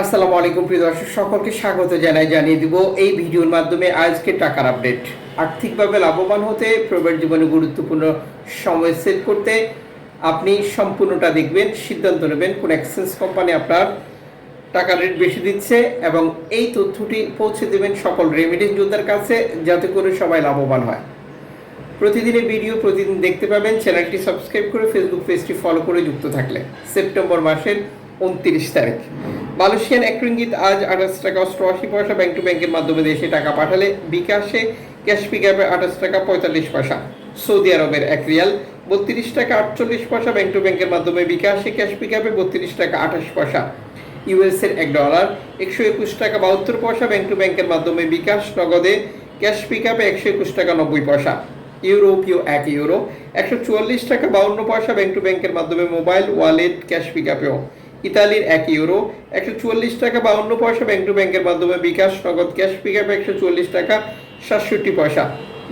আসসালামু আলাইকুম প্রিয় দর্শক, সকলকে স্বাগত জানিয়ে দিব এই ভিডিওর মাধ্যমে আজকে টাকার আপডেট। আর্থিকভাবে লাভবান হতে প্রবাস জীবনে গুরুত্বপূর্ণ সময় সেট করতে আপনি সম্পূর্ণটা দেখবেন, সিদ্ধান্ত নেবেন কোন এক্সচেঞ্জ কোম্পানি আপনার টাকার রেট বেশি দিচ্ছে এবং এই তথ্যটি পৌঁছে দেবেন সকল রেমিটেন্স যোদ্ধার কাছে, যাতে করে সবাই লাভবান হয়। প্রতিদিনের ভিডিও প্রতিদিন দেখতে পাবেন। চ্যানেলটি সাবস্ক্রাইব করে ফেসবুক পেজটি ফলো করে যুক্ত থাকলে। সেপ্টেম্বর মাসের 29 তারিখ মালয়েশিয়ান 1 রিঙ্গিত আজ 28 টাকা 88 পয়সা ব্যাংক টু ব্যাংকের মাধ্যমে দেশে টাকা পাঠালে বিকাশে ক্যাশ পিকআপে 28 টাকা 45 পয়সা। সৌদি আরবের 1 রিয়াল 32 টাকা 48 পয়সা ব্যাংক টু ব্যাংকের মাধ্যমে বিকাশে ক্যাশ পিকআপে 32 টাকা 28 পয়সা। ইউএসের $1 121 টাকা 72 পয়সা ব্যাংক টু ব্যাংকের মাধ্যমে বিকাশ নগদে ক্যাশ পিকআপে 121 টাকা 90 পয়সা। ইউরোপীয় 1 ইউরো 144 টাকা 52 পয়সা ব্যাংক টু ব্যাংকের মাধ্যমে মোবাইল ওয়ালেট ক্যাশ পিকআপেও। ইতালির 1 ইউরো 144 টাকা 52 পয়সা ব্যাংক টু ব্যাংকের মাধ্যমে বিকাশ নগদ ক্যাশ পিকআপে 144 টাকা 67 পয়সা।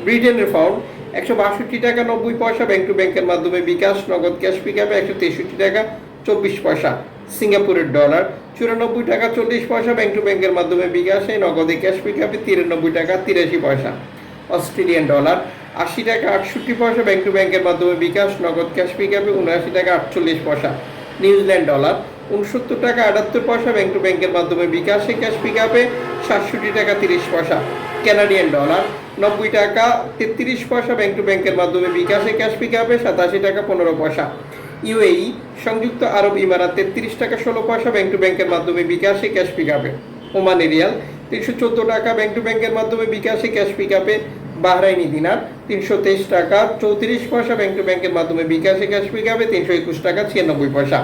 ব্রিটেনের পাউন্ড 162 টাকা 90 পয়সা ব্যাংক টু ব্যাংকের মাধ্যমে বিকাশ নগদ ক্যাশ পিকআপে 163 টাকা 24 পয়সা। সিঙ্গাপুরের ডলার 94 টাকা 40 পয়সা ব্যাংক টু ব্যাংকের মাধ্যমে বিকাশে নগদে ক্যাশ পিকআপে 93 টাকা 83 পয়সা। অস্ট্রেলিয়ান ডলার 80 টাকা 68 পয়সা ব্যাংক টু ব্যাংকের মাধ্যমে বিকাশ নগদ ক্যাশ পিকআপে 79 টাকা 48 পয়সা। নিউজিল্যান্ড ডলার 69 টাকা 78 পয়সা ব্যাংক টু ব্যাংকের মাধ্যমে বিকাশে ক্যাশ পিকআপে 67 টাকা 30 পয়সা। কানাডিয়ান ডলার 90 টাকা 33 পয়সা ব্যাংক টু ব্যাংকের মাধ্যমে বিকাশে ক্যাশ পিকআপে 87 টাকা 15 পয়সা। ইউএই সংযুক্ত আরব ইমারাত 33 টাকা 16 পয়সা ব্যাংক টু ব্যাংকের মাধ্যমে বিকাশে ক্যাশ পিকআপে। ওমানি রিয়াল 314 টাকা ব্যাংক টু ব্যাংকের মাধ্যমে বিকাশে ক্যাশ পিকআপে। বাহরাইনি দিনার 323 টাকা 34 পয়সা ব্যাংক টু ব্যাংকের মাধ্যমে বিকাশে ক্যাশ পিকআপে 321 টাকা 96 পয়সা।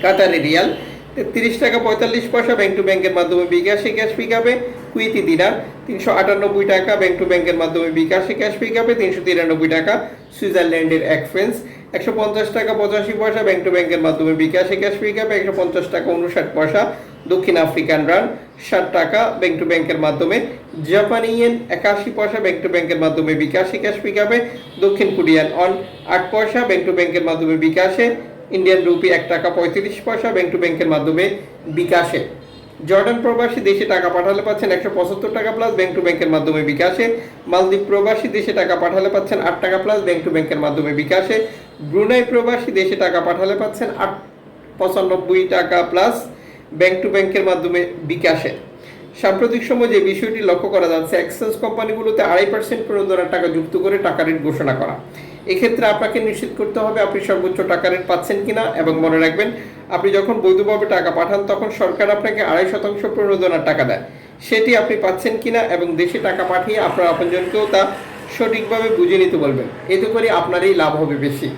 কাতারি রিয়াল 33 টাকা 45 পয়সা ব্যাংক টু ব্যাংকের মাধ্যমে বিকাশে ক্যাশ পিকআপে। কুয়েতি দিনার 398 টাকা ব্যাংক টু ব্যাংকের মাধ্যমে বিকাশে ক্যাশ পিকআপে 393 টাকা। সুইজারল্যান্ডের 1 ফ্রান্স 150 টাকা 85 পয়সা ব্যাংক টু ব্যাংকের মাধ্যমে বিকাশে ক্যাশ পিকআপে 150 টাকা 59 পয়সা। দক্ষিণ আফ্রিকান রান 60 টাকা ব্যাংক টু ব্যাংকের মাধ্যমে। জাপানি ইয়েন 81 পয়সা ব্যাংক টু ব্যাংকের মাধ্যমে বিকাশে ক্যাশ পিকআপে। দক্ষিণ কোরিয়ান অন 8 পয়সা ব্যাংক টু ব্যাংকের মাধ্যমে বিকাশে। ইন্ডিয়ান রুপি 1 টাকা 35 পয়সা ব্যাংক টু ব্যাংকের মাধ্যমে বিকাশে। জর্ডান প্রবাসী দেশে টাকা পাঠালে পাচ্ছেন 175 টাকা প্লাস ব্যাংক টু ব্যাংকের মাধ্যমে বিকাশে। মালদ্বীপ প্রবাসী দেশে টাকা পাঠালে পাচ্ছেন 8 টাকা প্লাস ব্যাংক টু ব্যাংকের মাধ্যমে বিকাশে। ব্রুনাই প্রবাসী দেশে টাকা পাঠালে পাচ্ছেন 95 টাকা প্লাস ব্যাংক টু ব্যাংকের মাধ্যমে বিকাশে। সাম্প্রতিক সময়ে যে বিষয়টি লক্ষ্য করা যাচ্ছে, এক্সচেঞ্জ কোম্পানিগুলোতে 2.5% প্রণোদনার টাকা যুক্ত করে টাকা রেট ঘোষণা করা। এক্ষেত্রে আপনাকে নিশ্চিত করতে হবে আপনি সর্বোচ্চ টাকা রেট পাচ্ছেন কিনা, এবং মনে রাখবেন আপনি যখন বৈধভাবে টাকা পাঠান তখন সরকার আপনাকে 2.5% প্রণোদনার টাকা দেয়, সেটি আপনি পাচ্ছেন কিনা এবং দেশে টাকা পাঠিয়ে আপনার আপনজনকেও তা সঠিকভাবে বুঝে নিতে বলবেন। এতে করে আপনারই লাভ হবে বেশি।